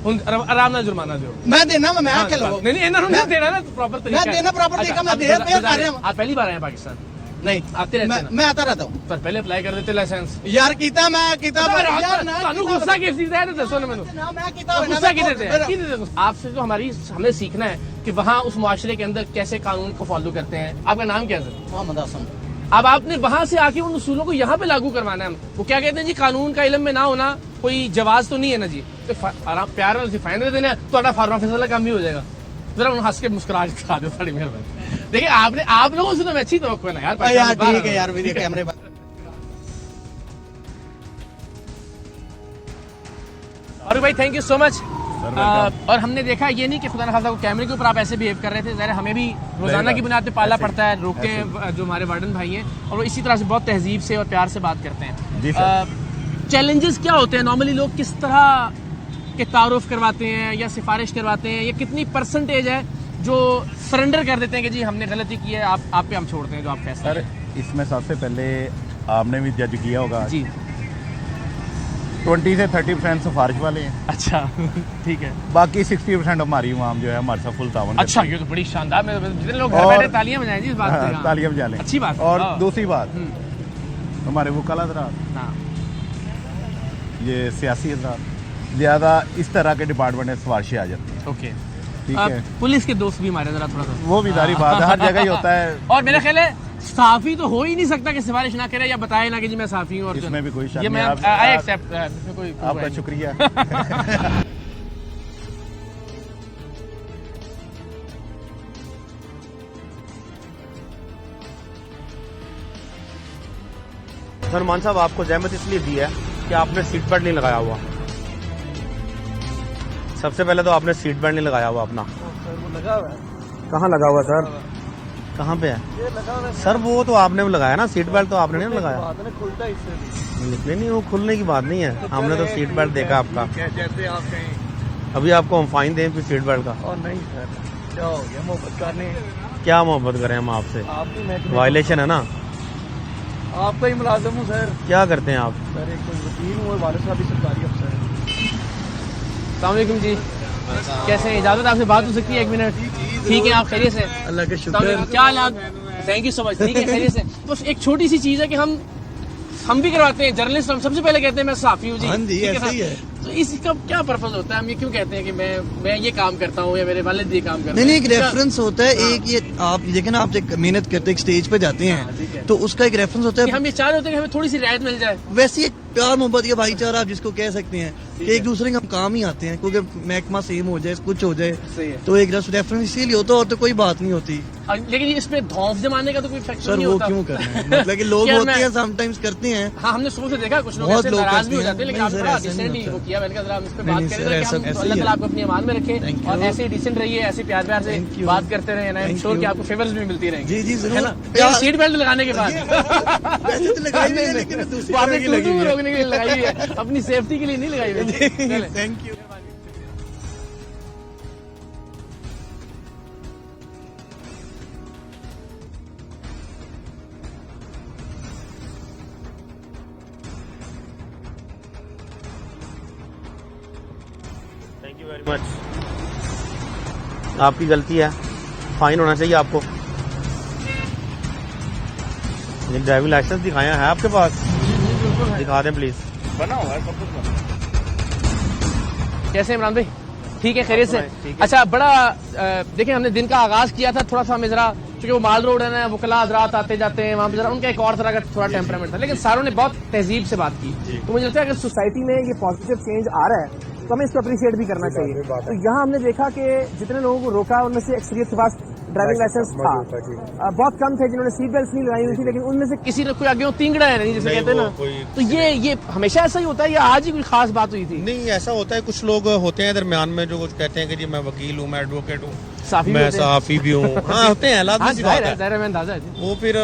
हुन आराम नाल जुर्माना दियो। मैं देना, मैं आके लो। नहीं नहीं, इन्हां नु देना ना प्रॉपर तरीका। मैं देना प्रॉपर तरीका, मैं दे कर रहा हूं। आप पहली बार आए हैं पाकिस्तान? नहीं, आते रहते हैं? मैं आता रहता हूं। पर पहले अप्लाई कर देते लाइसेंस। यार कीता मैं कीता यार ना ਤੁਹਾਨੂੰ ਗੁੱਸਾ ਕਿਸ ਚੀਜ਼ ਦਾ ਹੈ? ਦਸੋ ਨਾ ਮੈਨੂੰ। ना मैं कीता गुस्सा किधर से है? किधर से? आपसे तो हमें सीखना है कि वहाँ उस मुआशरे के अंदर कैसे कानून को फॉलो करते हैं। आपका नाम क्या है सर? मोहम्मद हसन। अब आपने वहाँ से आके उन उसूलों को यहाँ पे लागू करवाना है। वो क्या कहते हैं जी, कानून का इल्म में ना होना कोई जवाज तो नहीं है ना जी। तो आराम प्यार से फाइन दे देना, तो फार्मा फैसला काम भी हो जाएगा। जरा उन्हें हंस के मुस्कुरा के खा दो, बड़ी मेहरबानी। देखिए आपने आप लोगों से तो मैं अच्छी तो ना यार। यार ठीक है यार, वीडियो कैमरे पर। और भाई थैंक यू सो मच। और हमने देखा ये नहीं कि खुदा न खासा को कैमरे के ऊपर आप ऐसे बिहेव कर रहे थे, ज़रा हमें भी रोजाना की बुनियाद पे पालना पड़ता है, रोकते हैं जो हमारे वार्डन भाई हैं, और वो इसी तरह से बहुत तहजीब से और प्यार से बात करते हैं। चैलेंजेस क्या होते हैं नॉर्मली, लोग किस तरह के तारुफ करवाते हैं या सिफारिश करवाते हैं, या कितनी परसेंटेज है जो सरेंडर कर देते हैं कि जी हमने गलती की है, आप पे हम छोड़ते हैं जो आप फैसला? सर इसमें सबसे पहले आपने भी जज किया होगा जी, 20 से 30% सिफारिश वाले हैं। अच्छा ठीक है। बाकी 60% हमारी इमाम जो है हमारे साथ फुल तावन करते अच्छा, ये तो बड़ी शानदार। जितने लोग घर बैठे तालियां बजाएं जी इस बात पे। हैं। तालियां बजा लें। अच्छी बात। और दूसरी बात, हमारे वकाला हज़रात, हाँ, ये सियासी हज़रात ज्यादा इस तरह के डिपार्टमेंट में सिफारिशें आ जाती हैं। ओके ठीक है। पुलिस के दोस्त भी हमारे जरा थोड़ा सा, वो भी जारी बात है, हर जगह ही होता है। और मेरा ख्याल है साफी तो हो ही नहीं सकता कि सिफारिश ना करे या बताए ना कि जी मैं साफी हूँ। और इसमें भी कोई शक ये मैं नहीं। आई एक्सेप्ट, इसमें कोई आपका शुक्रिया। सलमान साहब आपको जहमत इसलिए दी है कि आपने सीट बेल्ट नहीं लगाया हुआ। सबसे पहले तो आपने सीट बेल्ट नहीं लगाया हुआ अपना। लगा हुआ है। कहाँ लगा हुआ सर? कहाँ पे है? ये लगा हुआ है सर वो तो आपने लगाया ना, सीट बेल्ट तो आपने नहीं लगाया। बात है, खुलता है इससे। नहीं वो खुलने की बात नहीं है, हमने तो सीट बेल्ट देखा आपका। जैसे आप कहीं अभी आपको हम फाइन दें फिर सीट बेल्ट का? और नहीं सर, क्या हो गया, मोहब्बत करने। क्या मोहब्बत करें हम आपसे? आपकी मैं वायलेशन है ना। आपका ही मुलाजिम हूँ सर। क्या करते हैं आप? सर एक कोई वकील हूँ और वालिद साहब भी सरकारी अफसर है। अस्सलाम वालेकुम जी, कैसे हैं? इजाजत आपसे बात हो सकती है 1 मिनट? ठीक है, आप खैरियत से? अल्लाह के शुक्र। क्या हाल? Thank you so much. ठीक है, खैरियत से? तो एक छोटी सी चीज है कि हम भी करवाते हैं, जर्नलिस्ट हम सबसे पहले कहते हैं मैं साफी हूँ जी। हाँ जी, ऐसा ही है। तो इसका क्या पर्पज होता है? हम ये क्यों कहते हैं कि मैं ये काम करता हूँ या मेरे वालिद ये काम करते हैं? नहीं, एक रेफरेंस होता है। एक ये आप लेकिन आप एक मेहनत करते हैं, एक स्टेज पे जाते हैं तो उसका एक रेफरेंस होता है। हम ये चाह रहे होते हैं कि हमें थोड़ी सी रियायत मिल जाए। वैसे एक प्यार मोहब्बत या भाईचारा आप जिसको कह सकते हैं कि एक दूसरे के हम काम ही आते हैं, क्योंकि महकमा सेम हो जाए, कुछ हो जाए तो एक रेफरेंस इसीलिए होता है, और तो कोई बात नहीं होती। लेकिन इसमें धौंस जमाने का तो कोई फैक्टर सर नहीं वो होता। क्यों करना है? मतलब कि लोग होते हैं समटाइम्स करते हैं। हाँ, हमने शुरू से देखा कुछ लोग बहुत ऐसे लोग नाराज भी हो करते जाते हैं, लेकिन हैं। आपने नहीं, बड़ा सर, ऐसा डिसेंटली नहीं वो होता। किया। मैंने कहा जरा हम इस पे नहीं, बात नहीं, करें सर, ताकि ऐसा- हम ऐसा अल्लाह ही ताला है। आपको अपनी अमान में रखे Thank और you। ऐसे ही डिसेंट रहिए, ऐसे प्यार प्यार से Thank you। बात करते रहे, and I am Thank sure कि you। आपको फेवर्स भी मिलती रहेंगी। जी, जी, जरूर। है ना? प्यार- सीट बेल्ट लगाने के बाद वैसे तो लगाई नहीं है, लेकिन दूसरी आपने तरह की लगी टूटू हुई है। रोकने के लिए लगाई हुई है, अपनी सेफ्टी के लिए नहीं लगाई हुई है। Thank you. Thank you very much. आपकी गलती है, फाइन होना चाहिए आपको। ये ड्राइविंग लाइसेंस दिखाया है आपके पास? दिखा दें प्लीज। बना हुआ है सब कुछ बना। कैसे इमरान भाई? ठीक है, खैरियत से? अच्छा, बड़ा देखिए हमने दिन का आगाज किया था थोड़ा सा हमें जरा, क्योंकि वो माल रोड है ना, वकला हजरात आते जाते हैं वहाँ पे, जरा उनका एक और तरह का थोड़ा टेम्परामेंट था, लेकिन सारों ने बहुत तहजीब से बात की। तो मुझे लगता है अगर सोसाइटी में ये पॉजिटिव चेंज आ रहा है तो हमें इसको अप्रिशिएट भी करना चाहिए। तो यहाँ हमने देखा कि जितने लोगों को रोका उनमें से अक्सरियत के पास ड्राइविंग लाइसेंस था, बहुत कम थे जिन्होंने सीट बेल्ट नहीं लगाई हुई थी, लेकिन उनमें से किसी ने कोई आगे तींगड़ा है नहीं, जैसे कहते हैं ना। तो ये हमेशा ऐसा ही होता है या आज ही कोई खास बात हुई थी? नहीं, ऐसा होता है, कुछ लोग होते हैं दरमियान में जो कुछ कहते हैं कि जी मैं वकील हूँ, मैं एडवोकेट हूँ, मैं सहाफी भी हूँ। हाँ होते हैं, लाजमी सी बात है। मैं अंदाजा है। वो फिर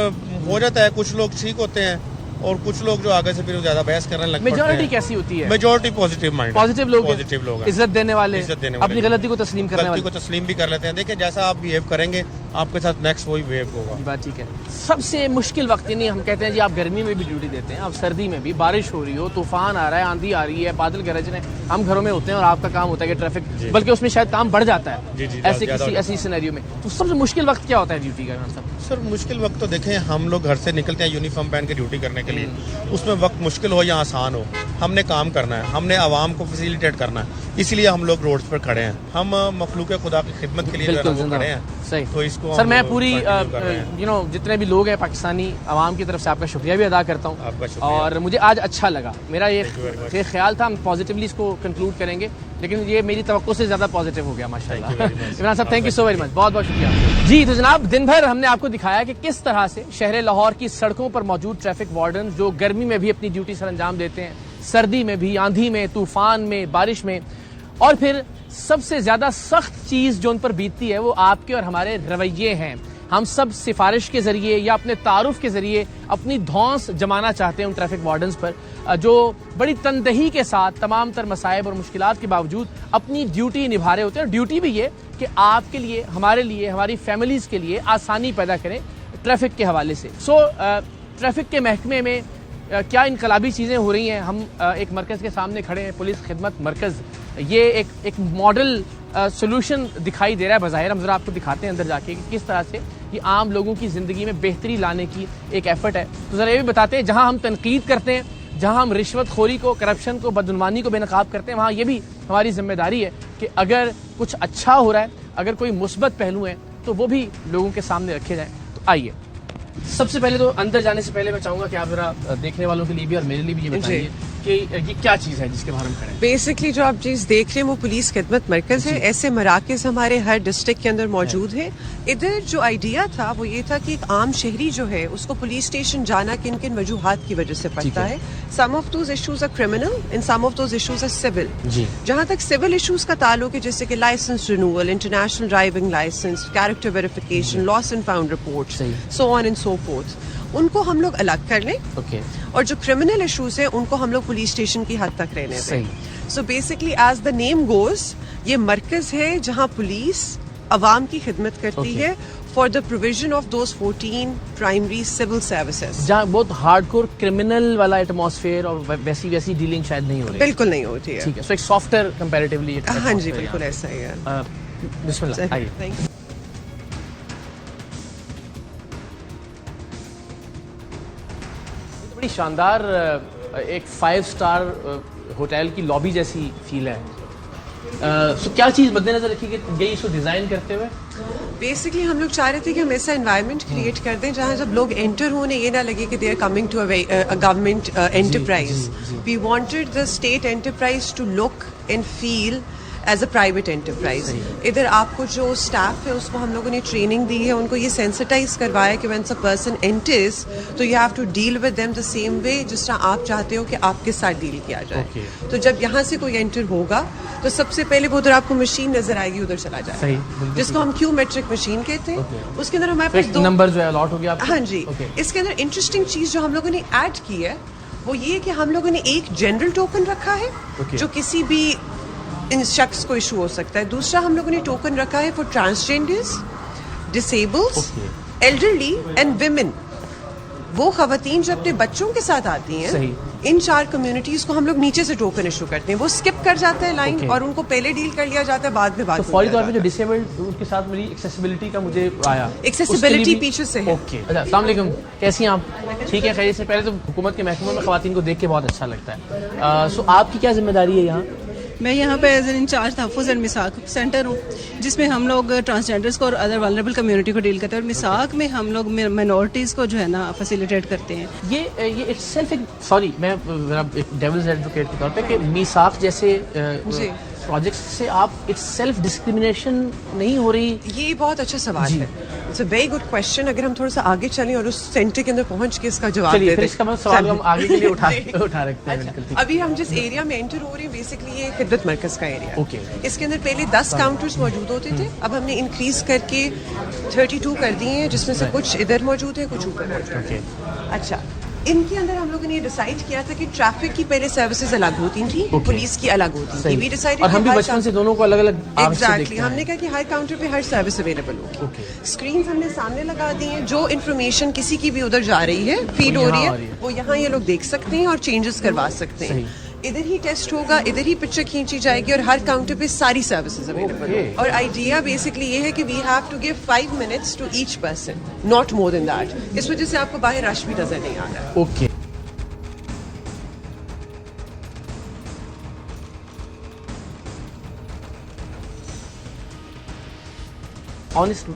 हो जाता है, कुछ लोग ठीक होते हैं, और कुछ लोग जो आगे से फिर ज्यादा बहस करने लगते हैं। मेजॉरिटी कैसी होती है? मेजॉरिटी पॉजिटिव माइंड, पॉजिटिव लोग हैं, इज्जत देने वाले, अपनी गलती को तस्लीम करने वाले, को तस्लीम भी कर लेते हैं। देखिए जैसा आप बिहेव करेंगे आपके साथ नेक्स्ट वही बिहेव होगा। बात ठीक है। सबसे मुश्किल वक्त, यानी हम कहते हैं जी आप गर्मी में भी ड्यूटी देते हैं, आप सर्दी में भी, बारिश हो रही हो, तूफान आ रहा है, आंधी आ रही है, बादल गरज रहे हैं, हम घरों में होते हैं और आपका काम होता है कि ट्रैफिक, बल्कि उसमें शायद काम बढ़ जाता है ऐसे किसी ऐसी सिनेरियो में। तो सबसे मुश्किल वक्त क्या होता है ड्यूटी का? सर मुश्किल वक्त तो देखें, हम लोग घर से निकलते हैं यूनिफॉर्म पहन के ड्यूटी करने के लिए, उसमें वक्त मुश्किल हो या आसान हो, हमने काम करना है, हमने आवाम को फैसिलिटेट करना है, इसलिए हम लोग रोड्स पर खड़े हैं। हम मखलूक खुदा की खिदमत के लिए खड़े हैं। सही। तो इसको सर मैं पूरी जितने भी लोग हैं पाकिस्तानी आवाम की तरफ से आपका शुक्रिया भी अदा करता हूँ, और मुझे आज अच्छा लगा। मेरा ये ख्याल था हम पॉजिटिवली इसको कंक्लूड करेंगे, लेकिन ये मेरी तवक्को से ज्यादा पॉजिटिव हो गया माशाल्लाह। इमरान साहब thank you so very much, बहुत बहुत शुक्रिया जी। तो जनाब दिन भर हमने आपको दिखाया कि किस तरह से शहर लाहौर की सड़कों पर मौजूद ट्रैफिक वार्डन जो गर्मी में भी अपनी ड्यूटी सर अंजाम देते हैं, सर्दी में भी, आंधी में, तूफान में, बारिश में, और फिर सबसे ज्यादा सख्त चीज जो उन पर बीतती है वो आपके और हमारे रवैये हैं। हम सब सिफारिश के जरिए या अपने तारुफ के जरिए अपनी धौंस जमाना चाहते हैं उन ट्रैफिक वार्डन्स पर, जो बड़ी तनदही के साथ तमाम तर मसाइब और मुश्किलात के बावजूद अपनी ड्यूटी निभा रहे होते हैं। ड्यूटी भी ये कि आपके लिए, हमारे लिए, हमारी फैमिलीज के लिए आसानी पैदा करें ट्रैफिक के हवाले से। ट्रैफिक के महकमे में क्या इनकलाबी चीज़ें हो रही हैं। हम एक मरकज़ के सामने खड़े हैं, पुलिस खिदमत मरकज़, ये एक मॉडल सोल्यूशन दिखाई दे रहा है बज़ाहिर। हम जरा आपको दिखाते हैं अंदर जाके कि किस तरह से ये आम लोगों की ज़िंदगी में बेहतरी लाने की एक एफर्ट है। तो ज़रा ये भी बताते हैं, जहाँ हम तनकीद करते हैं, जहाँ हम रिश्वतखोरी को, करप्शन को, बदनुमानी को बेनकाब करते हैं, वहाँ ये भी हमारी जिम्मेदारी है कि अगर कुछ अच्छा हो रहा है, अगर कोई मुस्बत पहलू है, तो वो भी लोगों के सामने रखे जाएँ। तो आइए, सबसे पहले तो अंदर जाने से पहले मैं चाहूंगा कि आप जरा देखने वालों के लिए भी और मेरे लिए भी ये बताइए कि ये क्या चीज़ है जिसके बारे में खड़े हैं। बेसिकली जो आप चीज़ देख रहे हैं वो पुलिस खिदमत मरकज है। ऐसे मराकज हमारे हर डिस्ट्रिक्ट के अंदर मौजूद है। इधर जो आइडिया था वो ये था कि एक आम शहरी जो है उसको पुलिस स्टेशन जाना किन किन वजूहात की वजह से पड़ता है। Some of those issues are criminal and some of those issues are civil. जहाँ तक सिविल इशूज का ताल्लुक है, जैसे कि licence renewal, international driving licence, character verification, lost and found report, so on and so forth, उनको हम लोग अलग कर लें। और जो क्रिमिनल इश्यूज हैं उनको हम लोग पुलिस स्टेशन की हद तक रहने दें। So basically as the name goes, ये मरकज है जहां पुलिस अवाम की खिदमत करती है for the provision of those 14 primary civil services, जहाँ बहुत हार्डकोर क्रिमिनल वाला एटमॉस्फेयर और वैसी डीलिंग शायद नहीं हो रही। बिल्कुल नहीं होती है। ठीक है, सो एक सॉफ्टर कंपैरेटिवली। हाँ जी, बिल्कुल ऐसा ही है। बिस्मिल्लाह, आइए। बड़ी शानदार एक 5 स्टार होटल की लॉबी जैसी फील है। सो क्या चीज़ मद्देनजर रखी गई इसको डिज़ाइन करते हुए? बेसिकली हम लोग चाह रहे थे कि हम ऐसा एनवायरनमेंट क्रिएट कर दें जहाँ जब लोग एंटर होने ये ना लगे कि they are coming to a government enterprise. We wanted the state enterprise to look and feel as a private enterprise. इधर आपको जो स्टाफ है उसको हम लोगों ने ट्रेनिंग दी है, उनको ये सेंसिटाइज करवाया कि व्हेन अ पर्सन एंटर्स तो you have to deal with them the same way जिस तरह आप चाहते हो कि आपके साथ डील किया जाए। तो जब यहाँ से कोई एंटर होगा तो सबसे पहले वो उधर आपको मशीन नजर आएगी, उधर चला जाए, जिसको हम क्यू मेट्रिक मशीन कहते हैं। उसके अंदर हमारे पास 2 नंबर जो है अलॉट हो गया। हाँ जी। इसके अंदर इंटरेस्टिंग चीज जो हम लोगों ने ऐड की है वो ये कि हम लोगों ने एक जनरल टोकन रखा है जो किसी भी इन शख्स को इशू हो सकता है। दूसरा हम लोगों ने टोकन रखा है for transgenders, disables, elderly and women. वो खवातीन जो अपने बच्चों के साथ आती हैं, इन 4 कम्युनिटीज को हम लोग नीचे से टोकन इशू करते हैं। वो स्किप कर जाता है लाइन और उनको पहले डील कर लिया जाता है, बाद में बात। तो फौरी तौर पे जो डिसेबल्ड उनके साथ मेरी एक्सेसिबिलिटी का मुझे आया। एक्सेसिबिलिटी पीछे से है। ओके, अच्छा, अस्सलाम वालेकुम, कैसी हैं आप? ठीक है, खैरियत से। पहले तो हुकूमत के महकमों में खवातीन को देख के बहुत अच्छा लगता है। सो आपकी क्या जिम्मेदारी है यहाँ? मैं यहाँ पे as an in-charge Tahaffuz and Misaq centre हूँ, जिसमें हम लोग ट्रांसजेंडर्स को और अदर वल्नरेबल कम्युनिटी को डील करते हैं। और मिसाक में हम लोग माइनॉरिटीज़ को जो है ना फैसिलिटेट करते हैं। ये इट्स सेल्फ एक, सॉरी मैं एक डेविल्स एडवोकेट के तौर पे, कि मिसाक जैसे प्रोजेक्ट्स से आप इट्स सेल्फ डिस्क्रिमिनेशन नहीं हो रही? ये बहुत अच्छा सवाल है। It's a very good question. अगर हम थोड़ा सा आगे चलें और उस सेंटर के अंदर पहुंच के इसका जवाब दें। इसका सवाल हम आगे के लिए उठा रखते हैं। अभी हम जिस एरिया में एंटर हो रहे हैं बेसिकली ये खिदमत मरकज का एरिया है। इसके अंदर पहले 10 काउंटर्स मौजूद होते थे, अब हमने इंक्रीज करके 32 कर दिए हैं, जिसमें से कुछ इधर मौजूद है, कुछ ऊपर मौजूद है। अच्छा, इनके अंदर हम लोगों ने ये डिसाइड किया था कि ट्रैफिक की पहले सर्विसेज अलग होती थी, पुलिस की अलग होती थी। वी डिसाइडेड, और हम भी बचपन से दोनों को अलग अलग एग्जैक्टली हमने कहा कि हर काउंटर पे हर सर्विस अवेलेबल होगी। स्क्रीन हमने सामने लगा दी है, जो इन्फॉर्मेशन किसी की भी उधर जा रही है, फीड हो रही है, वो यहाँ ये लोग देख सकते हैं और चेंजेस करवा सकते हैं। इधर ही टेस्ट होगा, इधर ही पिक्चर खींची जाएगी और हर काउंटर पे सारी सर्विसेज अवेलेबल है। और आइडिया बेसिकली ये है कि we have to give 5 minutes to each person, not more than that. इस वजह से आपको बाहर रश भी नजर नहीं आ रहा है। ओके। ऑनेस्ट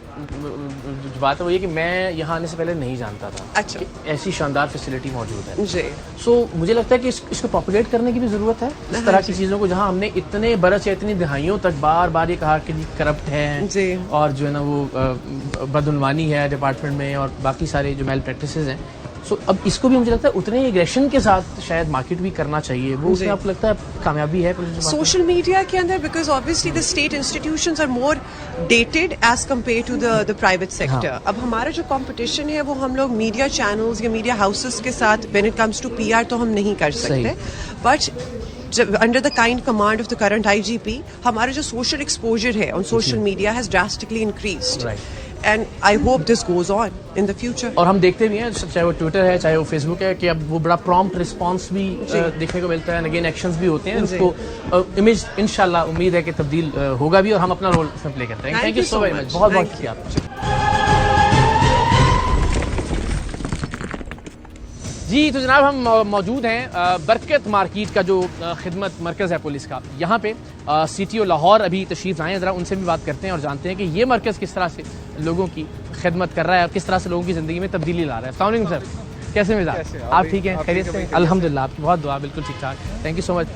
बात है वो ये कि मैं यहाँ आने से पहले नहीं जानता था अच्छा कि ऐसी शानदार फैसिलिटी मौजूद है जी। सो मुझे लगता है कि इसको पॉपुलेट करने की भी ज़रूरत है, इस तरह की चीज़ों को, जहाँ हमने इतने बरस या इतनी दिहाइयों तक बार बार ये कहा कि करप्ट है और जो है ना वो बदउनवानी है डिपार्टमेंट में और बाकी सारे जो मेल प्रैक्टिसेस हैं। सो अब इसको भी मुझे लगता है उतने एग्रेशन के साथ शायद मार्केट भी करना चाहिए। वो उसमें आपको लगता है कामयाबी है सोशल मीडिया के अंदर? Because obviously the state institutions are more dated as compare to the private sector. अब हमारा जो कंपटीशन है वो हम लोग मीडिया चैनल्स या मीडिया हाउसेस के साथ when it comes to PR तो हम नहीं कर सकते, but under the kind command of the current IGP हमारा जो सोशल एक्सपोजर है on social media has drastically increased and I hope this goes on in the future. और हम देखते भी हैं, चाहे वो ट्विटर है चाहे वो फेसबुक है, कि अब वो बड़ा प्रॉम्प्ट रिस्पांस भी देखने को मिलता है, अगेन एक्शंस भी होते हैं। उसको इमेज इंशाल्लाह उम्मीद है कि तब्दील होगा भी और हम अपना रोल इसमें प्ले करते हैं। Thank you so very much, बहुत बहुत शुक्रिया आपका। जी तो जनाब हम मौजूद हैं बरकत मार्केट का जो खिदमत मरकज़ है पुलिस का, यहाँ पे CTO लाहौर अभी तशरीफ लाए हैं। ज़रा उनसे भी बात करते हैं और जानते हैं कि ये मरकज़ किस तरह से लोगों की खिदमत कर रहा है और किस तरह से लोगों की ज़िंदगी में तब्दीली ला रहा है। अस्सलाम वालेकुम सर, कैसे मिजाज? आप ठीक हैं? खैरियत से? अल्हम्दुलिल्लाह, आपकी बहुत दुआ, बिल्कुल ठीक ठाक। थैंक यू सो मच,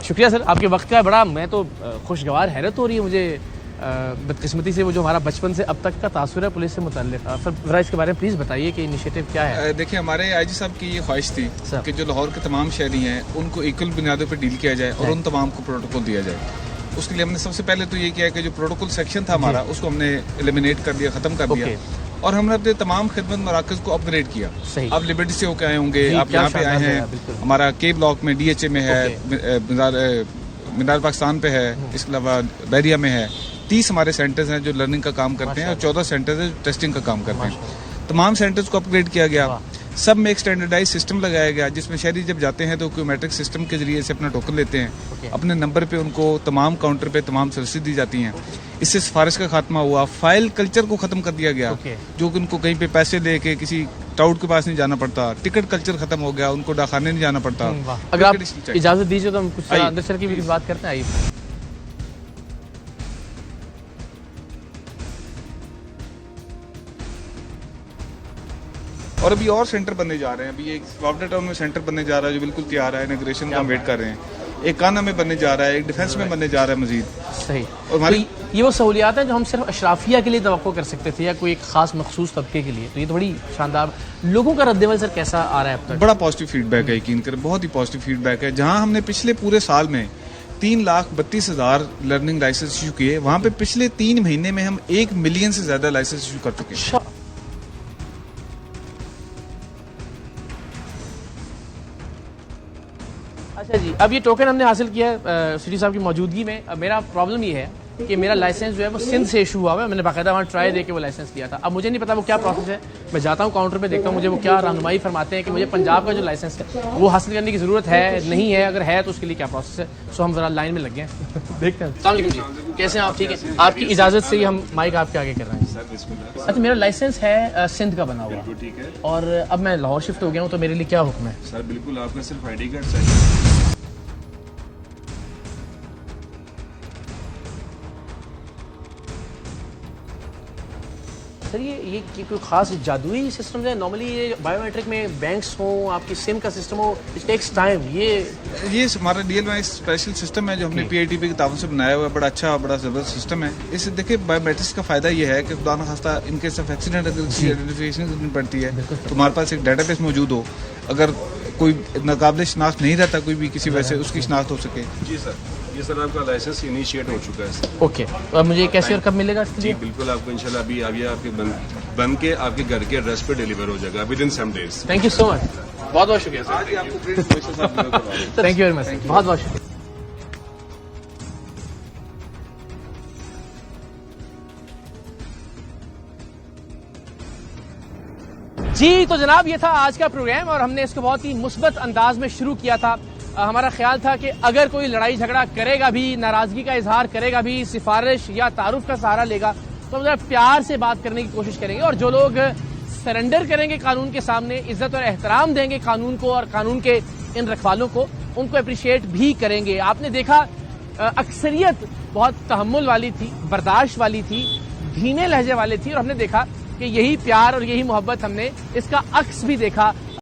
शुक्रिया सर आपके वक्त का। बड़ा मैं तो खुशगवार हैरत हो रही है मुझे बदकिस्मती से वो जो हमारा बचपन से अब तक का तासुर है पुलिस से मुताल्लिक। सर ज़रा इसके बारे में प्लीज़ बताइए कि इनिशिएटिव क्या है? देखिए, हमारे IG साहब की ये ख्वाहिश थी कि जो लाहौर के तमाम शहरी हैं उनको इक्वल बुनियादों पर डील किया जाए और उन तमाम को प्रोटोकॉल दिया जाए। उसके लिए हमने सबसे पहले तो ये किया कि जो प्रोटोकॉल सेक्शन था हमारा उसको हमने एलिमिनेट कर दिया, ख़त्म कर दिया और हमने अपने तमाम खिदमत मराकज़ को अपग्रेड किया। आप लिबर्टी से होकर आए होंगे, आप यहाँ पे आए हैं, हमारा K ब्लॉक में DHA में है, मीनार पाकिस्तान पे है, इसके अलावा बैरिया में है। 30 हमारे सेंटर्स हैं जो लर्निंग का काम करते हैं और 14 सेंटर्स हैं जो टेस्टिंग का काम करते हैं। तमाम सेंटर्स को अपग्रेड किया गया, सब में एक स्टैंडर्डाइज सिस्टम लगाया गया जिसमें शहरी जब जाते हैं तो क्यूमेट्रिक सिस्टम के जरिए से अपना टोकन लेते हैं, अपने नंबर पे उनको तमाम काउंटर पे तमाम सर्विसेज दी जाती हैं। इससे सिफारिश का खात्मा हुआ, फाइल कल्चर को खत्म कर दिया गया जो कि उनको कहीं पे पैसे दे के किसी टाउट के पास नहीं जाना पड़ता, टिकट कल्चर खत्म हो गया, उनको डाकखाने नहीं जाना पड़ता। अगर आप इजाजत दीजिए तो हम कुछ अंदर चल के भी बात करते हैं। आइए। और अभी और सेंटर बनने जा रहे हैं, अभी एक वावडा टाउन में सेंटर बनने जा रहा है जो बिल्कुल तैयार है, इनॉग्रेशन का वेट कर रहे हैं। एक काना में बनने जा रहा है, एक डिफेंस में बनने जा रहा है मजीद। सही। और हमारी ये वो सहूलियात हैं जो हम सिर्फ अशराफिया के लिए तवक्को कर सकते थे या कोई एक खास मखसूस तबके के लिए, तो ये थोड़ी शानदार। लोगों का रद्द-ए-अमल सर कैसा आ रहा है अब तक? बड़ा पॉजिटिव फीडबैक है, यकीन करें बहुत ही पॉजिटिव फीडबैक है। जहाँ हमने पिछले पूरे साल में 3,32,000 लर्निंग लाइसेंस इशू किए, वहाँ पे पिछले 3 महीने में हम 1 मिलियन से ज्यादा लाइसेंस इशू कर चुके हैं। अच्छा जी, अब ये टोकन हमने हासिल किया है सिटी साहब की मौजूदगी में। अब मेरा प्रॉब्लम ये है कि मेरा लाइसेंस जो है वो सिंध से इशू हुआ है, मैंने बाकायदा वहाँ ट्राई दे के वो लाइसेंस लिया था। अब मुझे नहीं पता वो क्या प्रोसेस है, मैं जाता हूँ काउंटर पे देखता हूँ, मुझे वो क्या रहनुमाई फरमाते हैं कि मुझे पंजाब का जो लाइसेंस है वो हासिल करने की ज़रूरत है, नहीं है, अगर है तो उसके लिए क्या प्रोसेस है। सो हम ज़रा लाइन में लग गए हैं, देखते हैं। अस्सलाम वालेकुम जी, कैसे हैं आप? ठीक है, आपकी इजाज़त से ही हम माइक आपके आगे कर रहे हैं। अच्छा, मेरा लाइसेंस है सिंध का बना हुआ, ठीक है, और अब मैं लाहौर शिफ्ट हो गया हूँ, तो मेरे लिए क्या हुक्म है? सर बिल्कुल आपका सिर्फ ID कार्ड चाहिए। सर ये कोई खास जादुई सिस्टम है? नॉर्मली ये बायोमेट्रिक में बैंक्स हो, आपकी सिम का सिस्टम हो, इट टेक्स टाइम। ये हमारा DLY स्पेशल सिस्टम है जो हमने PITP के तावन से बनाया हुआ है, बड़ा अच्छा बड़ा जबरदस्त सिस्टम है। इससे देखिए बायोमेट्रिक्स का फायदा ये है कि खुदा न खास्ता इन केस ऑफ एक्सीडेंट अगर किसी आइडेंटिफिकेशन करनी पड़ती है तो हमारे पास एक डाटाबेस मौजूद हो, अगर कोई नाकाबिल शनाख्त नहीं रहता कोई भी किसी वजह से, उसकी शनाख्त हो सके। जी सर, ये सर आपका लाइसेंस इनिशिएट हो चुका है सर। ओके, तो अब मुझे कैसे और कब मिलेगा? जी बिल्कुल, आपको इंशाल्लाह अभी आपके बन के आपके घर के एड्रेस पे डिलीवर हो जाएगा with in 7 days। Thank you so much. बहुत बहुत शुक्रिया sir. Thank you very much, बहुत बहुत शुक्रिया। जी तो जनाब, ये था आज का प्रोग्राम और हमने इसको बहुत ही मुस्बत अंदाज में शुरू किया था। हमारा ख्याल था कि अगर कोई लड़ाई झगड़ा करेगा भी, नाराजगी का इजहार करेगा भी, सिफारिश या तारुफ का सहारा लेगा, तो हम जरा प्यार से बात करने की कोशिश करेंगे। और जो लोग सरेंडर करेंगे कानून के सामने, इज्जत और एहतराम देंगे कानून को और कानून के इन रखवालों को, उनको अप्रिशिएट भी करेंगे। आपने देखा अक्सरियत बहुत तहम्मुल वाली थी, बर्दाश्त वाली थी, धीमे लहजे वाले थी, और हमने देखा कि यही प्यार और यही मोहब्बत हमने इसका अक्स भी देखा